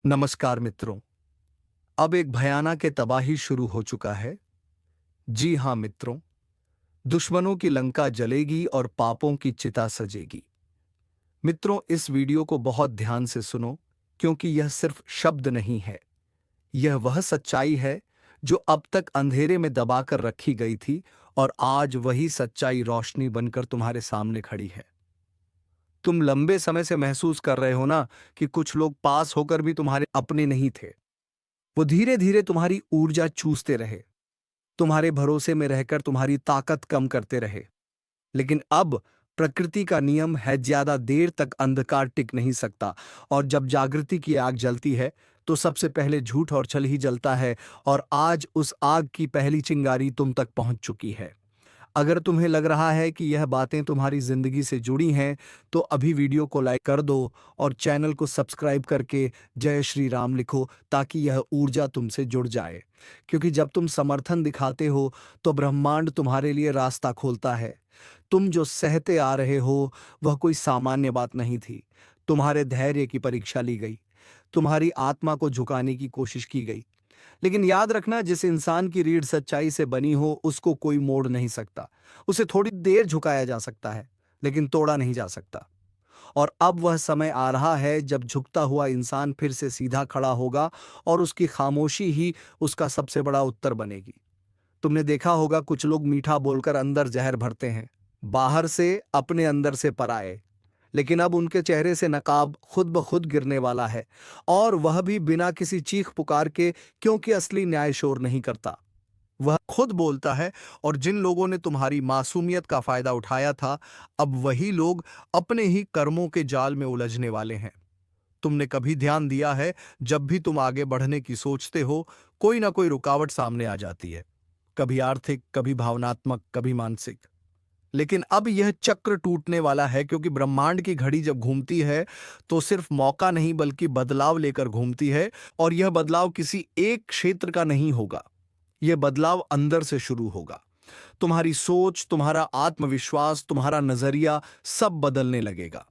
नमस्कार मित्रों। अब एक भयानक तबाही शुरू हो चुका है। जी हां मित्रों, दुश्मनों की लंका जलेगी और पापों की चिता सजेगी। मित्रों, इस वीडियो को बहुत ध्यान से सुनो, क्योंकि यह सिर्फ शब्द नहीं है। यह वह सच्चाई है जो अब तक अंधेरे में दबाकर रखी गई थी, और आज वही सच्चाई रोशनी बनकर तुम्हारे सामने खड़ी है। तुम लंबे समय से महसूस कर रहे हो ना कि कुछ लोग पास होकर भी तुम्हारे अपने नहीं थे। वो धीरे धीरे तुम्हारी ऊर्जा चूसते रहे, तुम्हारे भरोसे में रहकर तुम्हारी ताकत कम करते रहे। लेकिन अब प्रकृति का नियम है, ज्यादा देर तक अंधकार टिक नहीं सकता। और जब जागृति की आग जलती है तो सबसे पहले झूठ और छल ही जलता है। और आज उस आग की पहली चिंगारी तुम तक पहुंच चुकी है। अगर तुम्हें लग रहा है कि यह बातें तुम्हारी जिंदगी से जुड़ी हैं, तो अभी वीडियो को लाइक कर दो और चैनल को सब्सक्राइब करके जय श्री राम लिखो, ताकि यह ऊर्जा तुमसे जुड़ जाए। क्योंकि जब तुम समर्थन दिखाते हो तो ब्रह्मांड तुम्हारे लिए रास्ता खोलता है। तुम जो सहते आ रहे हो वह कोई सामान्य बात नहीं थी। तुम्हारे धैर्य की परीक्षा ली गई, तुम्हारी आत्मा को झुकाने की कोशिश की गई। लेकिन याद रखना, जिस इंसान की रीढ़ सच्चाई से बनी हो उसको कोई मोड़ नहीं सकता। उसे थोड़ी देर झुकाया जा सकता है, लेकिन तोड़ा नहीं जा सकता। और अब वह समय आ रहा है जब झुकता हुआ इंसान फिर से सीधा खड़ा होगा, और उसकी खामोशी ही उसका सबसे बड़ा उत्तर बनेगी। तुमने देखा होगा, कुछ लोग मीठा बोलकर अंदर जहर भरते हैं, बाहर से अपने अंदर से पराये। लेकिन अब उनके चेहरे से नकाब खुद ब खुद गिरने वाला है, और वह भी बिना किसी चीख पुकार के, क्योंकि असली न्याय शोर नहीं करता, वह खुद बोलता है। और जिन लोगों ने तुम्हारी मासूमियत का फायदा उठाया था, अब वही लोग अपने ही कर्मों के जाल में उलझने वाले हैं। तुमने कभी ध्यान दिया है, जब भी तुम आगे बढ़ने की सोचते हो, कोई ना कोई रुकावट सामने आ जाती है। कभी आर्थिक, कभी भावनात्मक, कभी मानसिक। लेकिन अब यह चक्र टूटने वाला है, क्योंकि ब्रह्मांड की घड़ी जब घूमती है तो सिर्फ मौका नहीं बल्कि बदलाव लेकर घूमती है। और यह बदलाव किसी एक क्षेत्र का नहीं होगा, यह बदलाव अंदर से शुरू होगा। तुम्हारी सोच, तुम्हारा आत्मविश्वास, तुम्हारा नजरिया सब बदलने लगेगा।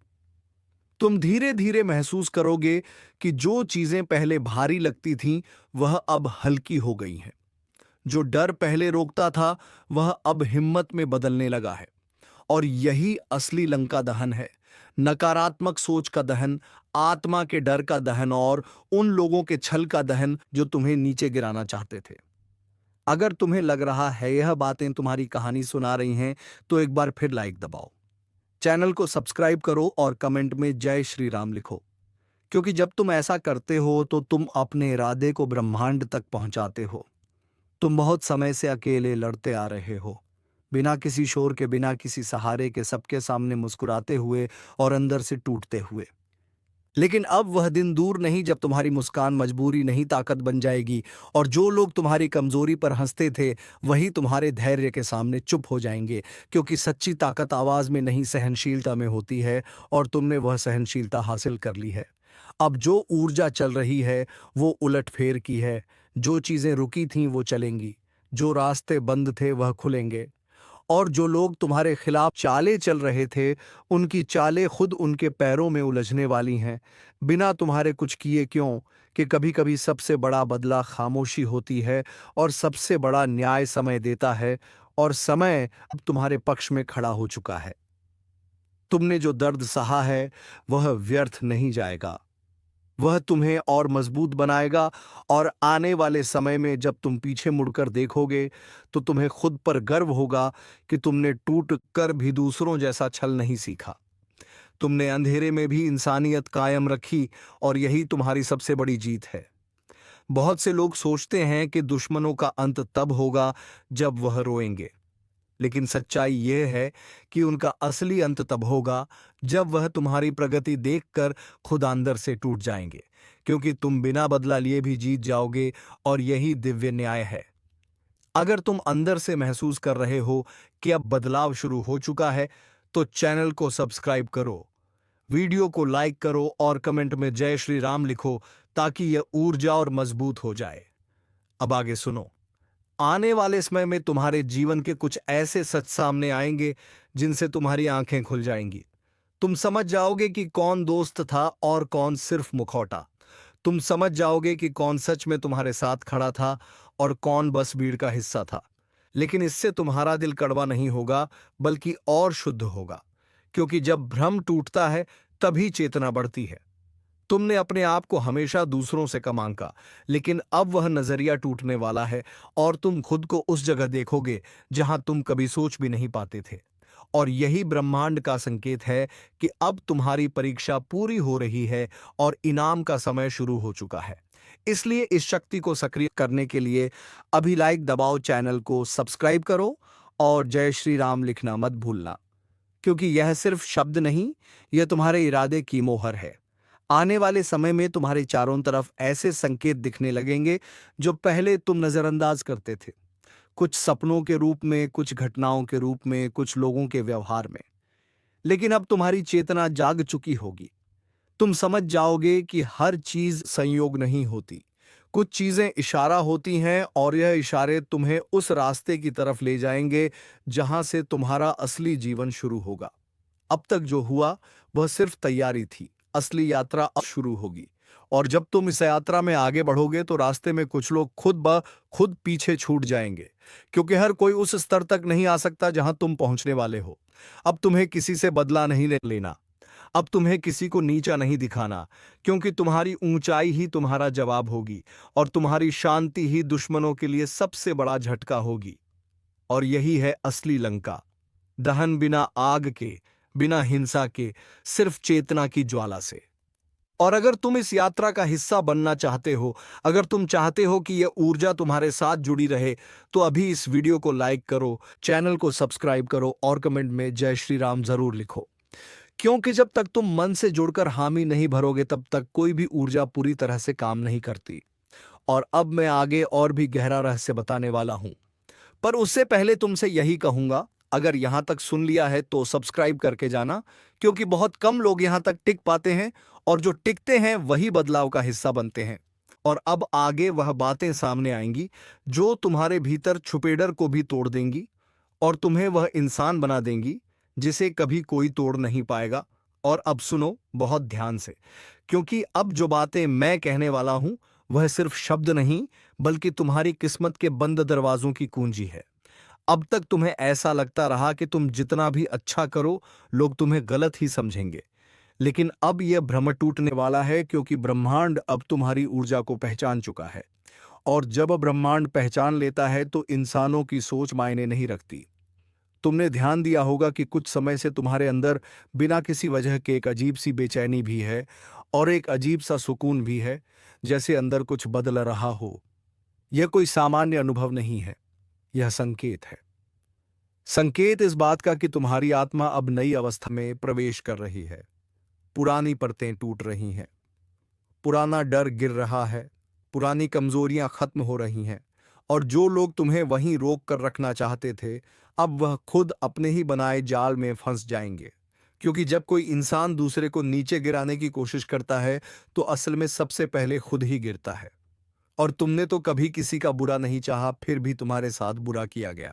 तुम धीरे धीरे महसूस करोगे कि जो चीजें पहले भारी लगती थीं वह अब हल्की हो गई हैं। जो डर पहले रोकता था वह अब हिम्मत में बदलने लगा है। और यही असली लंका दहन है। नकारात्मक सोच का दहन, आत्मा के डर का दहन, और उन लोगों के छल का दहन जो तुम्हें नीचे गिराना चाहते थे। अगर तुम्हें लग रहा है यह बातें तुम्हारी कहानी सुना रही हैं, तो एक बार फिर लाइक दबाओ, चैनल को सब्सक्राइब करो और कमेंट में जय श्री राम लिखो। क्योंकि जब तुम ऐसा करते हो तो तुम अपने इरादे को ब्रह्मांड तक पहुंचाते हो। तुम बहुत समय से अकेले लड़ते आ रहे हो, बिना किसी शोर के, बिना किसी सहारे के, सबके सामने मुस्कुराते हुए और अंदर से टूटते हुए। लेकिन अब वह दिन दूर नहीं जब तुम्हारी मुस्कान मजबूरी नहीं ताकत बन जाएगी, और जो लोग तुम्हारी कमजोरी पर हंसते थे वही तुम्हारे धैर्य के सामने चुप हो जाएंगे। क्योंकि सच्ची ताकत आवाज में नहीं, सहनशीलता में होती है, और तुमने वह सहनशीलता हासिल कर ली है। अब जो ऊर्जा चल रही है वो उलटफेर की है। जो चीजें रुकी थीं वो चलेंगी, जो रास्ते बंद थे वह खुलेंगे, और जो लोग तुम्हारे खिलाफ चालें चल रहे थे उनकी चालें खुद उनके पैरों में उलझने वाली हैं, बिना तुम्हारे कुछ किए। क्यों कि कभी कभी सबसे बड़ा बदला खामोशी होती है, और सबसे बड़ा न्याय समय देता है। और समय अब तुम्हारे पक्ष में खड़ा हो चुका है। तुमने जो दर्द सहा है वह व्यर्थ नहीं जाएगा, वह तुम्हें और मजबूत बनाएगा। और आने वाले समय में जब तुम पीछे मुड़कर देखोगे तो तुम्हें खुद पर गर्व होगा कि तुमने टूट कर भी दूसरों जैसा छल नहीं सीखा। तुमने अंधेरे में भी इंसानियत कायम रखी, और यही तुम्हारी सबसे बड़ी जीत है। बहुत से लोग सोचते हैं कि दुश्मनों का अंत तब होगा जब वह रोएंगे, लेकिन सच्चाई यह है कि उनका असली अंत तब होगा जब वह तुम्हारी प्रगति देखकर खुद अंदर से टूट जाएंगे। क्योंकि तुम बिना बदला लिए भी जीत जाओगे, और यही दिव्य न्याय है। अगर तुम अंदर से महसूस कर रहे हो कि अब बदलाव शुरू हो चुका है, तो चैनल को सब्सक्राइब करो, वीडियो को लाइक करो और कमेंट में जय श्री राम लिखो, ताकि यह ऊर्जा और मजबूत हो जाए। अब आगे सुनो। आने वाले समय में तुम्हारे जीवन के कुछ ऐसे सच सामने आएंगे जिनसे तुम्हारी आंखें खुल जाएंगी। तुम समझ जाओगे कि कौन दोस्त था और कौन सिर्फ मुखौटा। तुम समझ जाओगे कि कौन सच में तुम्हारे साथ खड़ा था और कौन बस भीड़ का हिस्सा था। लेकिन इससे तुम्हारा दिल कड़वा नहीं होगा, बल्कि और शुद्ध होगा, क्योंकि जब भ्रम टूटता है तभी चेतना बढ़ती है। तुमने अपने आप को हमेशा दूसरों से कम आंका, लेकिन अब वह नजरिया टूटने वाला है और तुम खुद को उस जगह देखोगे जहां तुम कभी सोच भी नहीं पाते थे। और यही ब्रह्मांड का संकेत है कि अब तुम्हारी परीक्षा पूरी हो रही है और इनाम का समय शुरू हो चुका है। इसलिए इस शक्ति को सक्रिय करने के लिए अभी लाइक दबाओ, चैनल को सब्सक्राइब करो और जय श्री राम लिखना मत भूलना, क्योंकि यह सिर्फ शब्द नहीं, यह तुम्हारे इरादे की मोहर है। आने वाले समय में तुम्हारे चारों तरफ ऐसे संकेत दिखने लगेंगे जो पहले तुम नजरअंदाज करते थे, कुछ सपनों के रूप में, कुछ घटनाओं के रूप में, कुछ लोगों के व्यवहार में। लेकिन अब तुम्हारी चेतना जाग चुकी होगी। तुम समझ जाओगे कि हर चीज संयोग नहीं होती, कुछ चीजें इशारा होती हैं और यह इशारे तुम्हें उस रास्ते की तरफ ले जाएंगे जहां से तुम्हारा असली जीवन शुरू होगा। अब तक जो हुआ वह सिर्फ तैयारी थी, असली यात्रा अब शुरू होगी। और जब तुम इस यात्रा में आगे बढ़ोगे तो रास्ते में कुछ लोग खुद ब खुद पीछे छूट जाएंगे, क्योंकि हर कोई उस स्तर तक नहीं आ सकता जहां तुम पहुंचने वाले हो। अब तुम्हें किसी से बदला नहीं लेना, अब तुम्हें किसी को नीचा नहीं दिखाना, क्योंकि तुम्हारी ऊंचाई ही तुम्हारा जवाब होगी और तुम्हारी शांति ही दुश्मनों के लिए सबसे बड़ा झटका होगी। और यही है असली लंका, दहन बिना आग के, बिना हिंसा के, सिर्फ चेतना की ज्वाला से। और अगर तुम इस यात्रा का हिस्सा बनना चाहते हो, अगर तुम चाहते हो कि यह ऊर्जा तुम्हारे साथ जुड़ी रहे, तो अभी इस वीडियो को लाइक करो, चैनल को सब्सक्राइब करो और कमेंट में जय श्री राम जरूर लिखो। क्योंकि जब तक तुम मन से जुड़कर हामी नहीं भरोगे, तब तक कोई भी ऊर्जा पूरी तरह से काम नहीं करती। और अब मैं आगे और भी गहरा रहस्य बताने वाला हूं, पर उससे पहले तुमसे यही कहूंगा, अगर यहां तक सुन लिया है तो सब्सक्राइब करके जाना, क्योंकि बहुत कम लोग यहां तक टिक पाते हैं और जो टिकते हैं वही बदलाव का हिस्सा बनते हैं। और अब आगे वह बातें सामने आएंगी जो तुम्हारे भीतर छुपे डर को भी तोड़ देंगी और तुम्हें वह इंसान बना देंगी जिसे कभी कोई तोड़ नहीं पाएगा। और अब सुनो बहुत ध्यान से, क्योंकि अब जो बातें मैं कहने वाला हूं वह सिर्फ शब्द नहीं, बल्कि तुम्हारी किस्मत के बंद दरवाजों की कुंजी है। अब तक तुम्हें ऐसा लगता रहा कि तुम जितना भी अच्छा करो लोग तुम्हें गलत ही समझेंगे, लेकिन अब यह भ्रम टूटने वाला है, क्योंकि ब्रह्मांड अब तुम्हारी ऊर्जा को पहचान चुका है। और जब ब्रह्मांड पहचान लेता है तो इंसानों की सोच मायने नहीं रखती। तुमने ध्यान दिया होगा कि कुछ समय से तुम्हारे अंदर बिना किसी वजह के एक अजीब सी बेचैनी भी है और एक अजीब सा सुकून भी है, जैसे अंदर कुछ बदल रहा हो। यह कोई सामान्य अनुभव नहीं है, यह संकेत है। संकेत इस बात का कि तुम्हारी आत्मा अब नई अवस्था में प्रवेश कर रही है। पुरानी परतें टूट रही हैं, पुराना डर गिर रहा है, पुरानी कमजोरियां खत्म हो रही हैं, और जो लोग तुम्हें वहीं रोक कर रखना चाहते थे, अब वह खुद अपने ही बनाए जाल में फंस जाएंगे। क्योंकि जब कोई इंसान दूसरे को नीचे गिराने की कोशिश करता है तो असल में सबसे पहले खुद ही गिरता है। और तुमने तो कभी किसी का बुरा नहीं चाहा, फिर भी तुम्हारे साथ बुरा किया गया।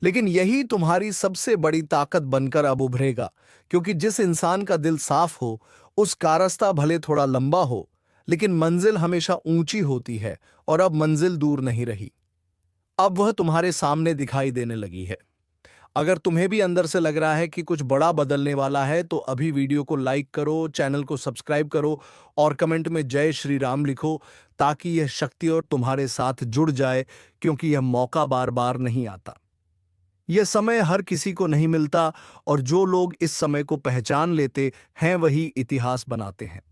लेकिन यही तुम्हारी सबसे बड़ी ताकत बनकर अब उभरेगा, क्योंकि जिस इंसान का दिल साफ हो, उसका रास्ता भले थोड़ा लंबा हो, लेकिन मंजिल हमेशा ऊंची होती है। और अब मंजिल दूर नहीं रही, अब वह तुम्हारे सामने दिखाई देने लगी है। अगर तुम्हें भी अंदर से लग रहा है कि कुछ बड़ा बदलने वाला है, तो अभी वीडियो को लाइक करो, चैनल को सब्सक्राइब करो और कमेंट में जय श्री राम लिखो, ताकि यह शक्ति और तुम्हारे साथ जुड़ जाए, क्योंकि यह मौका बार बार नहीं आता। यह समय हर किसी को नहीं मिलता, और जो लोग इस समय को पहचान लेते हैं वही इतिहास बनाते हैं।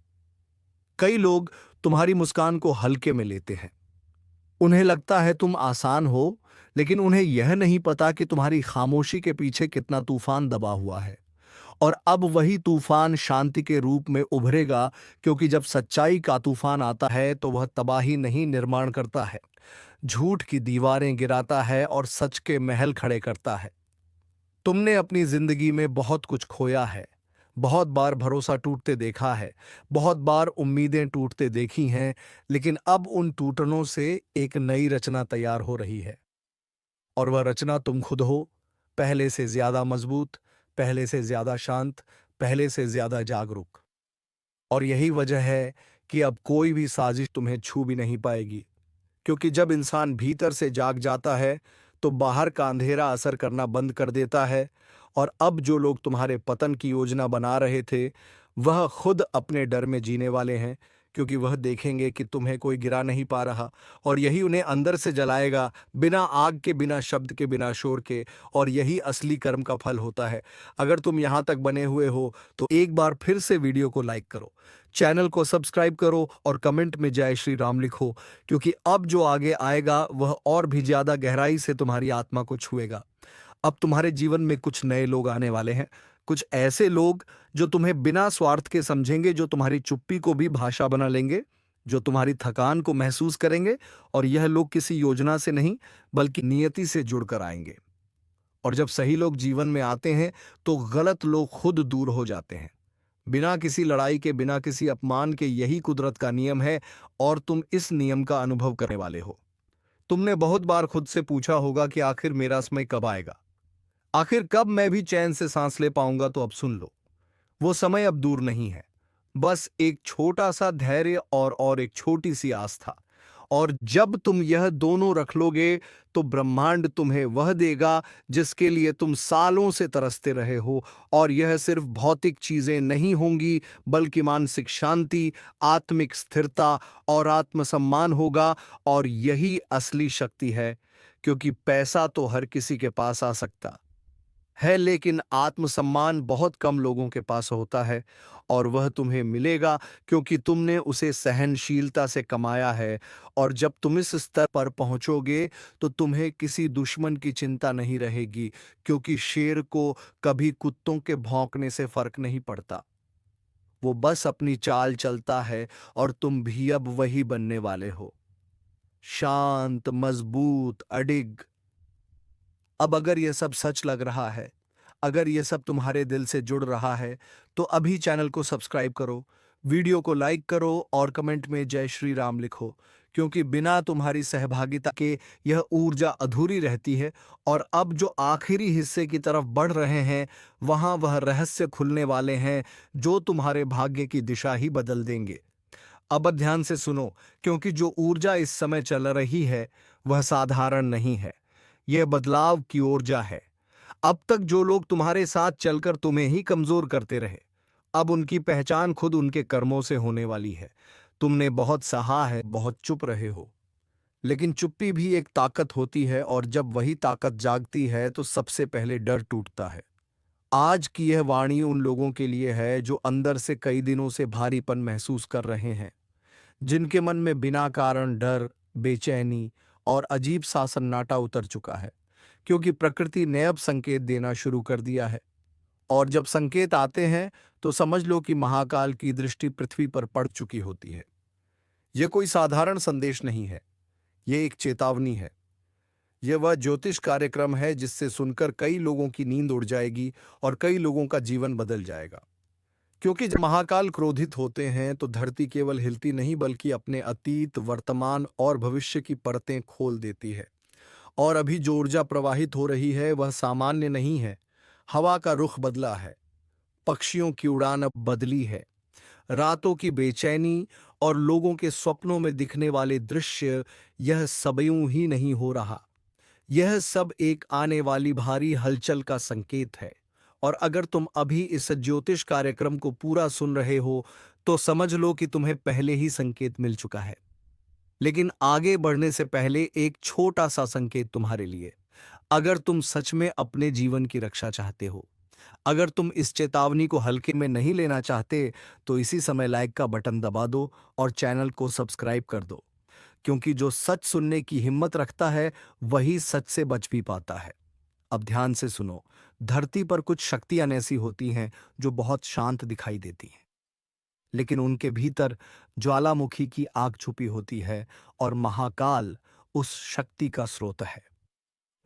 कई लोग तुम्हारी मुस्कान को हल्के में लेते हैं, उन्हें लगता है तुम आसान हो, लेकिन उन्हें यह नहीं पता कि तुम्हारी खामोशी के पीछे कितना तूफान दबा हुआ है। और अब वही तूफान शांति के रूप में उभरेगा, क्योंकि जब सच्चाई का तूफान आता है तो वह तबाही नहीं निर्माण करता है, झूठ की दीवारें गिराता है और सच के महल खड़े करता है। तुमने अपनी जिंदगी में बहुत कुछ खोया है, बहुत बार भरोसा टूटते देखा है, बहुत बार उम्मीदें टूटते देखी हैं, लेकिन अब उन टूटनों से एक नई रचना तैयार हो रही है। और वह रचना तुम खुद हो, पहले से ज्यादा मजबूत, पहले से ज्यादा शांत, पहले से ज्यादा जागरूक। और यही वजह है कि अब कोई भी साजिश तुम्हें छू भी नहीं पाएगी, क्योंकि जब इंसान भीतर से जाग जाता है तो बाहर का अंधेरा असर करना बंद कर देता है। और अब जो लोग तुम्हारे पतन की योजना बना रहे थे, वह खुद अपने डर में जीने वाले हैं, क्योंकि वह देखेंगे कि तुम्हें कोई गिरा नहीं पा रहा, और यही उन्हें अंदर से जलाएगा, बिना आग के, बिना शब्द के, बिना शोर के। और यही असली कर्म का फल होता है। अगर तुम यहाँ तक बने हुए हो तो एक बार फिर से वीडियो को लाइक करो, चैनल को सब्सक्राइब करो और कमेंट में जय श्री राम लिखो, क्योंकि अब जो आगे आएगा वह और भी ज्यादा गहराई से तुम्हारी आत्मा को छुएगा। अब तुम्हारे जीवन में कुछ नए लोग आने वाले हैं, कुछ ऐसे लोग जो तुम्हें बिना स्वार्थ के समझेंगे, जो तुम्हारी चुप्पी को भी भाषा बना लेंगे, जो तुम्हारी थकान को महसूस करेंगे। और यह लोग किसी योजना से नहीं बल्कि नियति से जुड़कर आएंगे। और जब सही लोग जीवन में आते हैं तो गलत लोग खुद दूर हो जाते हैं, बिना किसी लड़ाई के, बिना किसी अपमान के। यही कुदरत का नियम है और तुम इस नियम का अनुभव करने वाले हो। तुमने बहुत बार खुद से पूछा होगा कि आखिर मेरा समय कब आएगा, आखिर कब मैं भी चैन से सांस ले पाऊंगा। तो अब सुन लो, वो समय अब दूर नहीं है। बस एक छोटा सा धैर्य और एक छोटी सी आस्था। और जब तुम यह दोनों रख लोगे तो ब्रह्मांड तुम्हें वह देगा जिसके लिए तुम सालों से तरसते रहे हो। और यह सिर्फ भौतिक चीजें नहीं होंगी, बल्कि मानसिक शांति, आत्मिक स्थिरता और आत्मसम्मान होगा। और यही असली शक्ति है, क्योंकि पैसा तो हर किसी के पास आ सकता है, लेकिन आत्मसम्मान बहुत कम लोगों के पास होता है। और वह तुम्हें मिलेगा क्योंकि तुमने उसे सहनशीलता से कमाया है। और जब तुम इस स्तर पर पहुंचोगे तो तुम्हें किसी दुश्मन की चिंता नहीं रहेगी, क्योंकि शेर को कभी कुत्तों के भौंकने से फर्क नहीं पड़ता। वो बस अपनी चाल चलता है, और तुम भी अब वही बनने वाले हो, शांत, मजबूत, अडिग। अब अगर यह सब सच लग रहा है, अगर यह सब तुम्हारे दिल से जुड़ रहा है, तो अभी चैनल को सब्सक्राइब करो, वीडियो को लाइक करो और कमेंट में जय श्री राम लिखो, क्योंकि बिना तुम्हारी सहभागिता के यह ऊर्जा अधूरी रहती है। और अब जो आखिरी हिस्से की तरफ बढ़ रहे हैं, वहां वह रहस्य खुलने वाले हैं जो तुम्हारे भाग्य की दिशा ही बदल देंगे। अब ध्यान से सुनो, क्योंकि जो ऊर्जा इस समय चल रही है वह साधारण नहीं है, यह बदलाव की ऊर्जा है। अब तक जो लोग तुम्हारे साथ चलकर तुम्हें ही कमजोर करते रहे, अब उनकी पहचान खुद उनके कर्मों से होने वाली है। तुमने बहुत सहा है, बहुत चुप रहे हो, लेकिन चुप्पी भी एक ताकत होती है, और जब वही ताकत जागती है तो सबसे पहले डर टूटता है। आज की यह वाणी उन लोगों के लिए है जो अंदर से कई दिनों से भारीपन महसूस कर रहे हैं, जिनके मन में बिना कारण डर, बेचैनी और अजीब सा सन्नाटा उतर चुका है, क्योंकि प्रकृति ने अब संकेत देना शुरू कर दिया है। और जब संकेत आते हैं तो समझ लो कि महाकाल की दृष्टि पृथ्वी पर पड़ चुकी होती है। यह कोई साधारण संदेश नहीं है, यह एक चेतावनी है। यह वह ज्योतिष कार्यक्रम है जिससे सुनकर कई लोगों की नींद उड़ जाएगी और कई लोगों का जीवन बदल जाएगा। क्योंकि जब महाकाल क्रोधित होते हैं तो धरती केवल हिलती नहीं, बल्कि अपने अतीत, वर्तमान और भविष्य की परतें खोल देती है। और अभी जो ऊर्जा प्रवाहित हो रही है वह सामान्य नहीं है। हवा का रुख बदला है, पक्षियों की उड़ान अब बदली है, रातों की बेचैनी और लोगों के स्वप्नों में दिखने वाले दृश्य, यह सब यूं ही नहीं हो रहा। यह सब एक आने वाली भारी हलचल का संकेत है। और अगर तुम अभी इस ज्योतिष कार्यक्रम को पूरा सुन रहे हो तो समझ लो कि तुम्हें पहले ही संकेत मिल चुका है। लेकिन आगे बढ़ने से पहले एक छोटा सा संकेत तुम्हारे लिए। अगर तुम सच में अपने जीवन की रक्षा चाहते हो, अगर तुम इस चेतावनी को हल्के में नहीं लेना चाहते, तो इसी समय लाइक का बटन दबा दो और चैनल को सब्सक्राइब कर दो, क्योंकि जो सच सुनने की हिम्मत रखता है वही सच से बच भी पाता है। अब ध्यान से सुनो, धरती पर कुछ शक्तियां ऐसी होती हैं जो बहुत शांत दिखाई देती हैं, लेकिन उनके भीतर ज्वालामुखी की आग छुपी होती है, और महाकाल उस शक्ति का स्रोत है।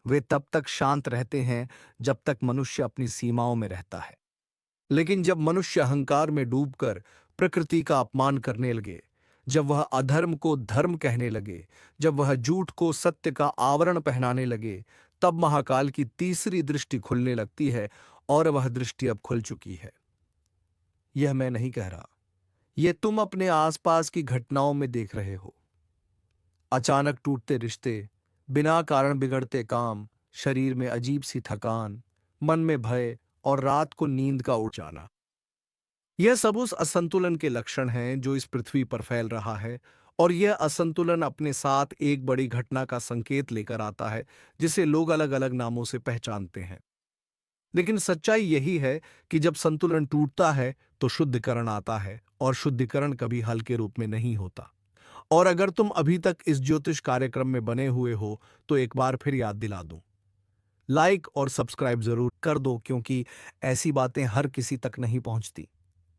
वे तब तक शांत रहते हैं जब तक मनुष्य अपनी सीमाओं में रहता है, लेकिन जब मनुष्य अहंकार में डूबकर प्रकृति का अपमान करने लगे, जब वह अधर्म को धर्म कहने लगे, जब वह झूठ को सत्य का आवरण पहनाने लगे, तब महाकाल की तीसरी दृष्टि खुलने लगती है। और वह दृष्टि अब खुल चुकी है। यह मैं नहीं कह रहा, ये तुम अपने आसपास की घटनाओं में देख रहे हो। अचानक टूटते रिश्ते, बिना कारण बिगड़ते काम, शरीर में अजीब सी थकान, मन में भय और रात को नींद का उड़ जाना। यह सब उस असंतुलन के लक्षण हैं जो इस पृथ्वी पर फैल रहा है। और यह असंतुलन अपने साथ एक बड़ी घटना का संकेत लेकर आता है, जिसे लोग अलग अलग नामों से पहचानते हैं। लेकिन सच्चाई यही है कि जब संतुलन टूटता है तो शुद्धिकरण आता है, और शुद्धिकरण कभी हल्के रूप में नहीं होता। और अगर तुम अभी तक इस ज्योतिष कार्यक्रम में बने हुए हो तो एक बार फिर याद दिला दूं, लाइक और सब्सक्राइब जरूर कर दो, क्योंकि ऐसी बातें हर किसी तक नहीं पहुंचती।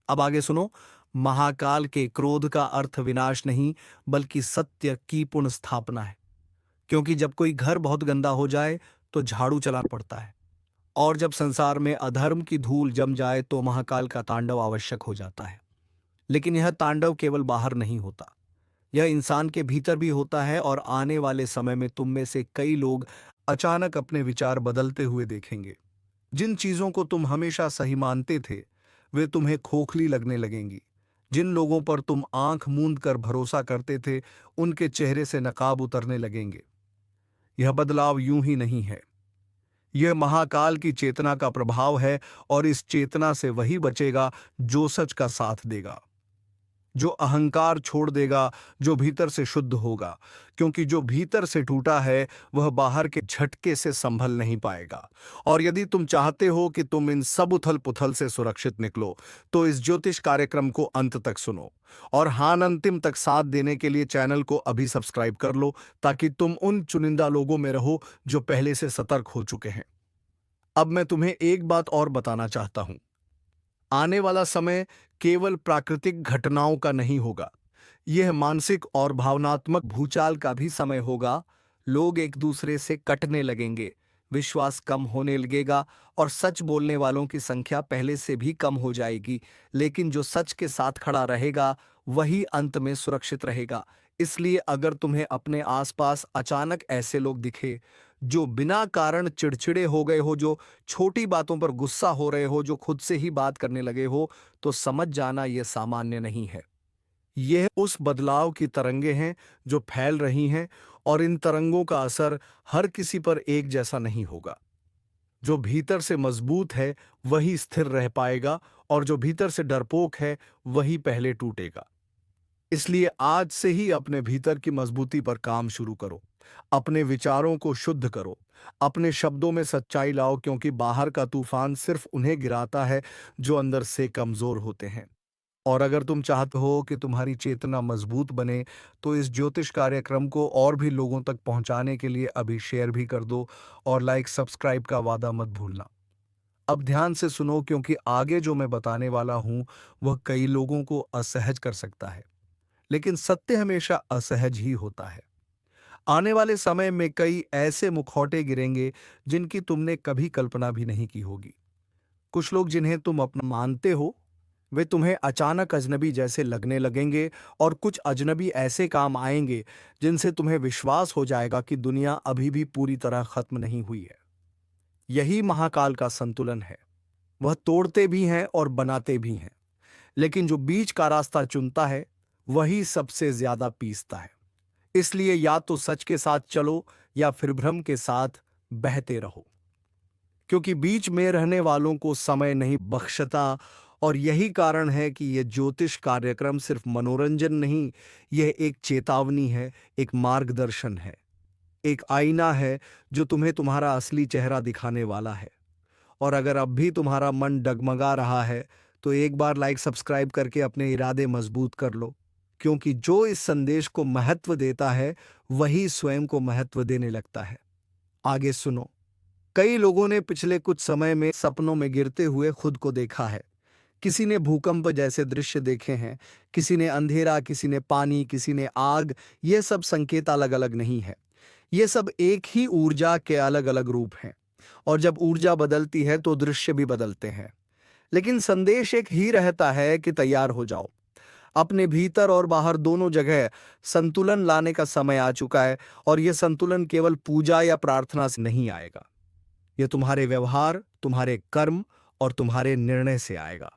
अब आगे सुनो। महाकाल के क्रोध का अर्थ विनाश नहीं, बल्कि सत्य की पुनः स्थापना है। क्योंकि जब कोई घर बहुत गंदा हो जाए तो झाड़ू चलाना पड़ता है, और जब संसार में अधर्म की धूल जम जाए तो महाकाल का तांडव आवश्यक हो जाता है। लेकिन यह तांडव केवल बाहर नहीं होता, यह इंसान के भीतर भी होता है। और आने वाले समय में तुम में से कई लोग अचानक अपने विचार बदलते हुए देखेंगे। जिन चीजों को तुम हमेशा सही मानते थे वे तुम्हें खोखली लगने लगेंगी। जिन लोगों पर तुम आंख मूंद कर भरोसा करते थे उनके चेहरे से नकाब उतरने लगेंगे। यह बदलाव यूं ही नहीं है, यह महाकाल की चेतना का प्रभाव है। और इस चेतना से वही बचेगा जो सच का साथ देगा, जो अहंकार छोड़ देगा, जो भीतर से शुद्ध होगा। क्योंकि जो भीतर से टूटा है वह बाहर के झटके से संभल नहीं पाएगा। और यदि तुम चाहते हो कि तुम इन सब उथल पुथल से सुरक्षित निकलो तो इस ज्योतिष कार्यक्रम को अंत तक सुनो। और हान अंतिम तक साथ देने के लिए चैनल को अभी सब्सक्राइब कर लो, ताकि तुम उन चुनिंदा लोगों में रहो जो पहले से सतर्क हो चुके हैं। अब मैं तुम्हें एक बात और बताना चाहता हूं। आने वाला समय केवल प्राकृतिक घटनाओं का नहीं होगा, यह मानसिक और भावनात्मक भूचाल का भी समय होगा। लोग एक दूसरे से कटने लगेंगे, विश्वास कम होने लगेगा, और सच बोलने वालों की संख्या पहले से भी कम हो जाएगी। लेकिन जो सच के साथ खड़ा रहेगा वही अंत में सुरक्षित रहेगा। इसलिए अगर तुम्हें अपने आसपास अचानक ऐसे लोग दिखे जो बिना कारण चिड़चिड़े हो गए हो, जो छोटी बातों पर गुस्सा हो रहे हो, जो खुद से ही बात करने लगे हो, तो समझ जाना यह सामान्य नहीं है। यह उस बदलाव की तरंगें हैं जो फैल रही हैं। और इन तरंगों का असर हर किसी पर एक जैसा नहीं होगा। जो भीतर से मजबूत है वही स्थिर रह पाएगा, और जो भीतर से डरपोक है वही पहले टूटेगा। इसलिए आज से ही अपने भीतर की मजबूती पर काम शुरू करो। अपने विचारों को शुद्ध करो, अपने शब्दों में सच्चाई लाओ, क्योंकि बाहर का तूफान सिर्फ उन्हें गिराता है जो अंदर से कमजोर होते हैं। और अगर तुम चाहते हो कि तुम्हारी चेतना मजबूत बने तो इस ज्योतिष कार्यक्रम को और भी लोगों तक पहुंचाने के लिए अभी शेयर भी कर दो, और लाइक सब्सक्राइब का वादा मत भूलना। अब ध्यान से सुनो, क्योंकि आगे जो मैं बताने वाला हूं वह कई लोगों को असहज कर सकता है। लेकिन सत्य हमेशा असहज ही होता है। आने वाले समय में कई ऐसे मुखौटे गिरेंगे जिनकी तुमने कभी कल्पना भी नहीं की होगी। कुछ लोग जिन्हें तुम अपना मानते हो वे तुम्हें अचानक अजनबी जैसे लगने लगेंगे, और कुछ अजनबी ऐसे काम आएंगे जिनसे तुम्हें विश्वास हो जाएगा कि दुनिया अभी भी पूरी तरह खत्म नहीं हुई है। यही महाकाल का संतुलन है। वह तोड़ते भी हैं और बनाते भी हैं, लेकिन जो बीच का रास्ता चुनता है वही सबसे ज्यादा पीसता है। इसलिए या तो सच के साथ चलो या फिर भ्रम के साथ बहते रहो, क्योंकि बीच में रहने वालों को समय नहीं बख्शता। और यही कारण है कि यह ज्योतिष कार्यक्रम सिर्फ मनोरंजन नहीं, यह एक चेतावनी है, एक मार्गदर्शन है, एक आईना है जो तुम्हें तुम्हारा असली चेहरा दिखाने वाला है। और अगर अब भी तुम्हारा मन डगमगा रहा है तो एक बार लाइक सब्सक्राइब करके अपने इरादे मजबूत कर लो, क्योंकि जो इस संदेश को महत्व देता है वही स्वयं को महत्व देने लगता है। आगे सुनो। कई लोगों ने पिछले कुछ समय में सपनों में गिरते हुए खुद को देखा है। किसी ने भूकंप जैसे दृश्य देखे हैं, किसी ने अंधेरा, किसी ने पानी, किसी ने आग। ये सब संकेत अलग अलग नहीं है, ये सब एक ही ऊर्जा के अलग अलग रूप हैं। और जब ऊर्जा बदलती है तो दृश्य भी बदलते हैं। लेकिन संदेश एक ही रहता है कि तैयार हो जाओ। अपने भीतर और बाहर दोनों जगह संतुलन लाने का समय आ चुका है। और यह संतुलन केवल पूजा या प्रार्थना से नहीं आएगा, यह तुम्हारे व्यवहार, तुम्हारे कर्म और तुम्हारे निर्णय से आएगा।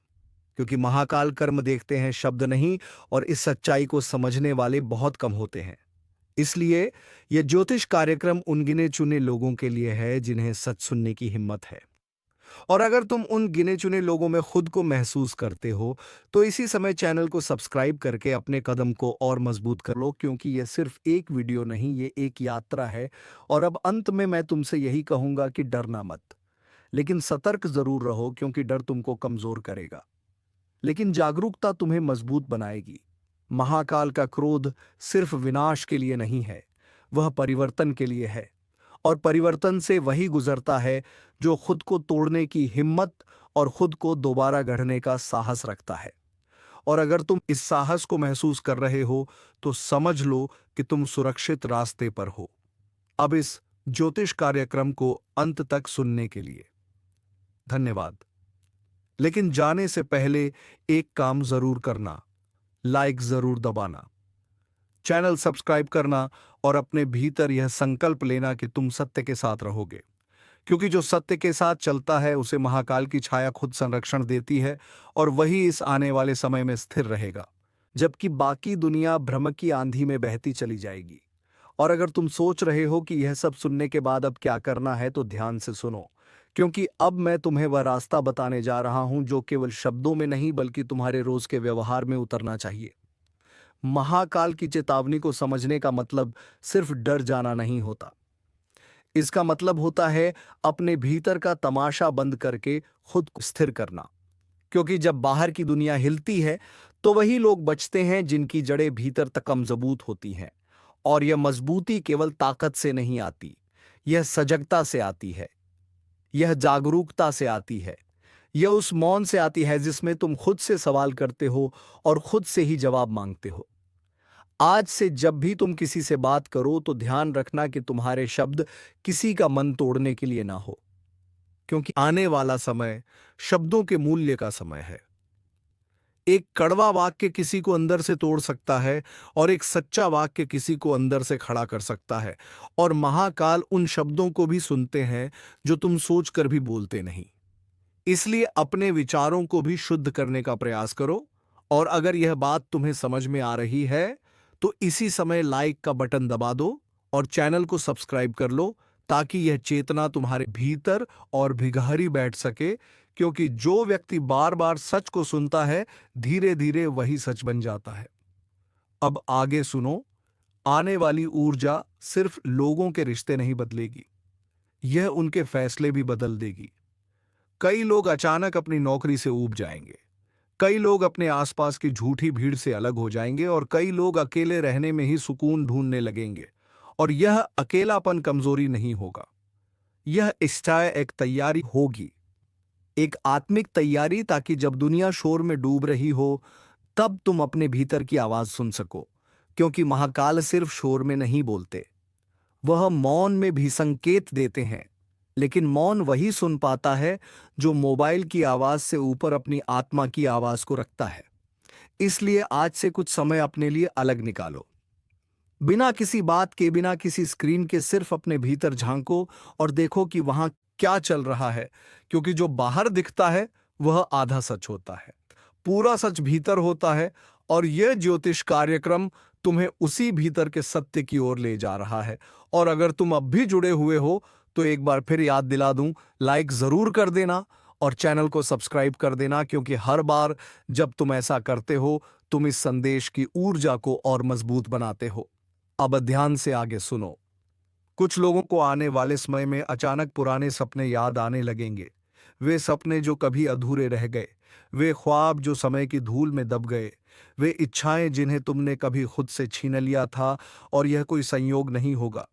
क्योंकि महाकाल कर्म देखते हैं, शब्द नहीं, और इस सच्चाई को समझने वाले बहुत कम होते हैं। इसलिए यह ज्योतिष कार्यक्रम उन गिने चुने लोगों के लिए है जिन्हें सच सुनने की हिम्मत है। और अगर तुम उन गिने चुने लोगों में खुद को महसूस करते हो, तो इसी समय चैनल को सब्सक्राइब करके अपने कदम को और मजबूत कर लो, क्योंकि यह सिर्फ एक वीडियो नहीं, ये एक यात्रा है। और अब अंत में मैं तुमसे यही कहूंगा कि डरना मत, लेकिन सतर्क जरूर रहो, क्योंकि डर तुमको कमजोर करेगा, लेकिन जागरूकता तुम्हें मजबूत बनाएगी। महाकाल का क्रोध सिर्फ विनाश के लिए नहीं है, वह परिवर्तन के लिए है। और परिवर्तन से वही गुजरता है जो खुद को तोड़ने की हिम्मत और खुद को दोबारा गढ़ने का साहस रखता है। और अगर तुम इस साहस को महसूस कर रहे हो, तो समझ लो कि तुम सुरक्षित रास्ते पर हो। अब इस ज्योतिष कार्यक्रम को अंत तक सुनने के लिए धन्यवाद। लेकिन जाने से पहले एक काम जरूर करना, लाइक जरूर दबाना, चैनल सब्सक्राइब करना और अपने भीतर यह संकल्प लेना कि तुम सत्य के साथ रहोगे, क्योंकि जो सत्य के साथ चलता है उसे महाकाल की छाया खुद संरक्षण देती है, और वही इस आने वाले समय में स्थिर रहेगा, जबकि बाकी दुनिया भ्रम की आंधी में बहती चली जाएगी। और अगर तुम सोच रहे हो कि यह सब सुनने के बाद अब क्या करना है, तो ध्यान से सुनो, क्योंकि अब मैं तुम्हें वह रास्ता बताने जा रहा हूं जो केवल शब्दों में नहीं, बल्कि तुम्हारे रोज के व्यवहार में उतरना चाहिए। महाकाल की चेतावनी को समझने का मतलब सिर्फ डर जाना नहीं होता। इसका मतलब होता है अपने भीतर का तमाशा बंद करके खुद को स्थिर करना, क्योंकि जब बाहर की दुनिया हिलती है, तो वही लोग बचते हैं जिनकी जड़ें भीतर तक मजबूत होती हैं। और यह मजबूती केवल ताकत से नहीं आती, यह सजगता से आती है, यह जागरूकता से आती है, यह उस मौन से आती है जिसमें तुम खुद से सवाल करते हो और खुद से ही जवाब मांगते हो। आज से जब भी तुम किसी से बात करो, तो ध्यान रखना कि तुम्हारे शब्द किसी का मन तोड़ने के लिए ना हो, क्योंकि आने वाला समय शब्दों के मूल्य का समय है। एक कड़वा वाक्य किसी को अंदर से तोड़ सकता है, और एक सच्चा वाक्य किसी को अंदर से खड़ा कर सकता है। और महाकाल उन शब्दों को भी सुनते हैं जो तुम सोचकर भी बोलते नहीं। इसलिए अपने विचारों को भी शुद्ध करने का प्रयास करो। और अगर यह बात तुम्हें समझ में आ रही है, तो इसी समय लाइक का बटन दबा दो और चैनल को सब्सक्राइब कर लो, ताकि यह चेतना तुम्हारे भीतर और भी गहरी बैठ सके, क्योंकि जो व्यक्ति बार बार सच को सुनता है, धीरे धीरे वही सच बन जाता है। अब आगे सुनो, आने वाली ऊर्जा सिर्फ लोगों के रिश्ते नहीं बदलेगी, यह उनके फैसले भी बदल देगी। कई लोग अचानक अपनी नौकरी से ऊब जाएंगे, कई लोग अपने आसपास की झूठी भीड़ से अलग हो जाएंगे, और कई लोग अकेले रहने में ही सुकून ढूंढने लगेंगे। और यह अकेलापन कमजोरी नहीं होगा, यह इच्छा एक तैयारी होगी, एक आत्मिक तैयारी, ताकि जब दुनिया शोर में डूब रही हो, तब तुम अपने भीतर की आवाज सुन सको। क्योंकि महाकाल सिर्फ शोर में नहीं बोलते, वह मौन में भी संकेत देते हैं। लेकिन मौन वही सुन पाता है जो मोबाइल की आवाज से ऊपर अपनी आत्मा की आवाज को रखता है। इसलिए आज से कुछ समय अपने लिए अलग निकालो, बिना किसी बात के, बिना किसी स्क्रीन के, सिर्फ अपने भीतर झांको और देखो कि वहां क्या चल रहा है। क्योंकि जो बाहर दिखता है वह आधा सच होता है, पूरा सच भीतर होता है। और यह ज्योतिष कार्यक्रम तुम्हें उसी भीतर के सत्य की ओर ले जा रहा है। और अगर तुम अब भी जुड़े हुए हो, तो एक बार फिर याद दिला दूं, लाइक जरूर कर देना और चैनल को सब्सक्राइब कर देना, क्योंकि हर बार जब तुम ऐसा करते हो, तुम इस संदेश की ऊर्जा को और मजबूत बनाते हो। अब ध्यान से आगे सुनो। कुछ लोगों को आने वाले समय में अचानक पुराने सपने याद आने लगेंगे, वे सपने जो कभी अधूरे रह गए, वे ख्वाब जो समय की धूल में दब गए, वे इच्छाएं जिन्हें तुमने कभी खुद से छीन लिया था। और यह कोई संयोग नहीं होगा,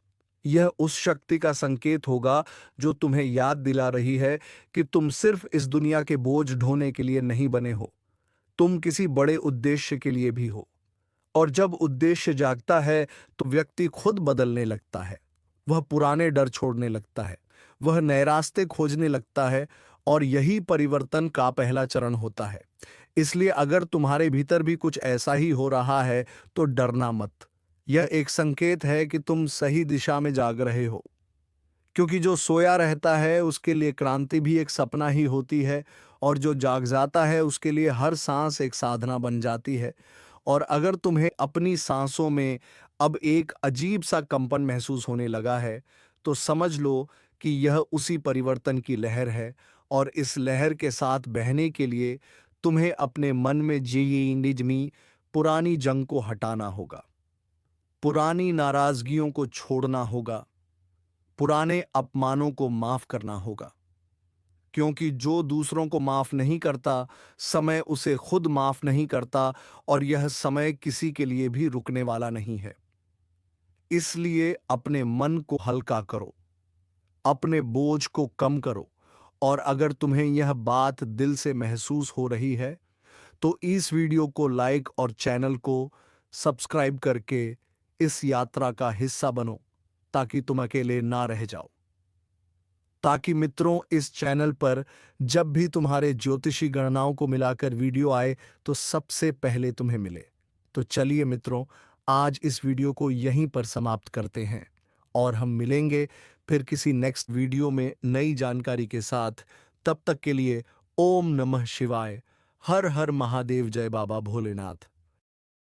यह उस शक्ति का संकेत होगा जो तुम्हें याद दिला रही है कि तुम सिर्फ इस दुनिया के बोझ ढोने के लिए नहीं बने हो, तुम किसी बड़े उद्देश्य के लिए भी हो। और जब उद्देश्य जागता है, तो व्यक्ति खुद बदलने लगता है, वह पुराने डर छोड़ने लगता है, वह नए रास्ते खोजने लगता है। और यही परिवर्तन का पहला चरण होता है। इसलिए अगर तुम्हारे भीतर भी कुछ ऐसा ही हो रहा है, तो डरना मत, यह एक संकेत है कि तुम सही दिशा में जाग रहे हो। क्योंकि जो सोया रहता है उसके लिए क्रांति भी एक सपना ही होती है, और जो जाग जाता है उसके लिए हर सांस एक साधना बन जाती है। और अगर तुम्हें अपनी सांसों में अब एक अजीब सा कंपन महसूस होने लगा है, तो समझ लो कि यह उसी परिवर्तन की लहर है, और इस लहर के साथ बहने के लिए तुम्हें अपने मन में जी निजमी पुरानी जंग को हटाना होगा, पुरानी नाराजगियों को छोड़ना होगा, पुराने अपमानों को माफ करना होगा। क्योंकि जो दूसरों को माफ नहीं करता, समय उसे खुद माफ नहीं करता, और यह समय किसी के लिए भी रुकने वाला नहीं है। इसलिए अपने मन को हल्का करो, अपने बोझ को कम करो, और अगर तुम्हें यह बात दिल से महसूस हो रही है, तो इस वीडियो को लाइक और चैनल को सब्सक्राइब करके इस यात्रा का हिस्सा बनो, ताकि तुम अकेले ना रह जाओ। ताकि मित्रों, इस चैनल पर जब भी तुम्हारे ज्योतिषी गणनाओं को मिलाकर वीडियो आए तो सबसे पहले तुम्हें मिले। तो चलिए मित्रों, आज इस वीडियो को यहीं पर समाप्त करते हैं, और हम मिलेंगे फिर किसी नेक्स्ट वीडियो में नई जानकारी के साथ। तब तक के लिए ओम नमः शिवाय, हर हर महादेव, जय बाबा भोलेनाथ।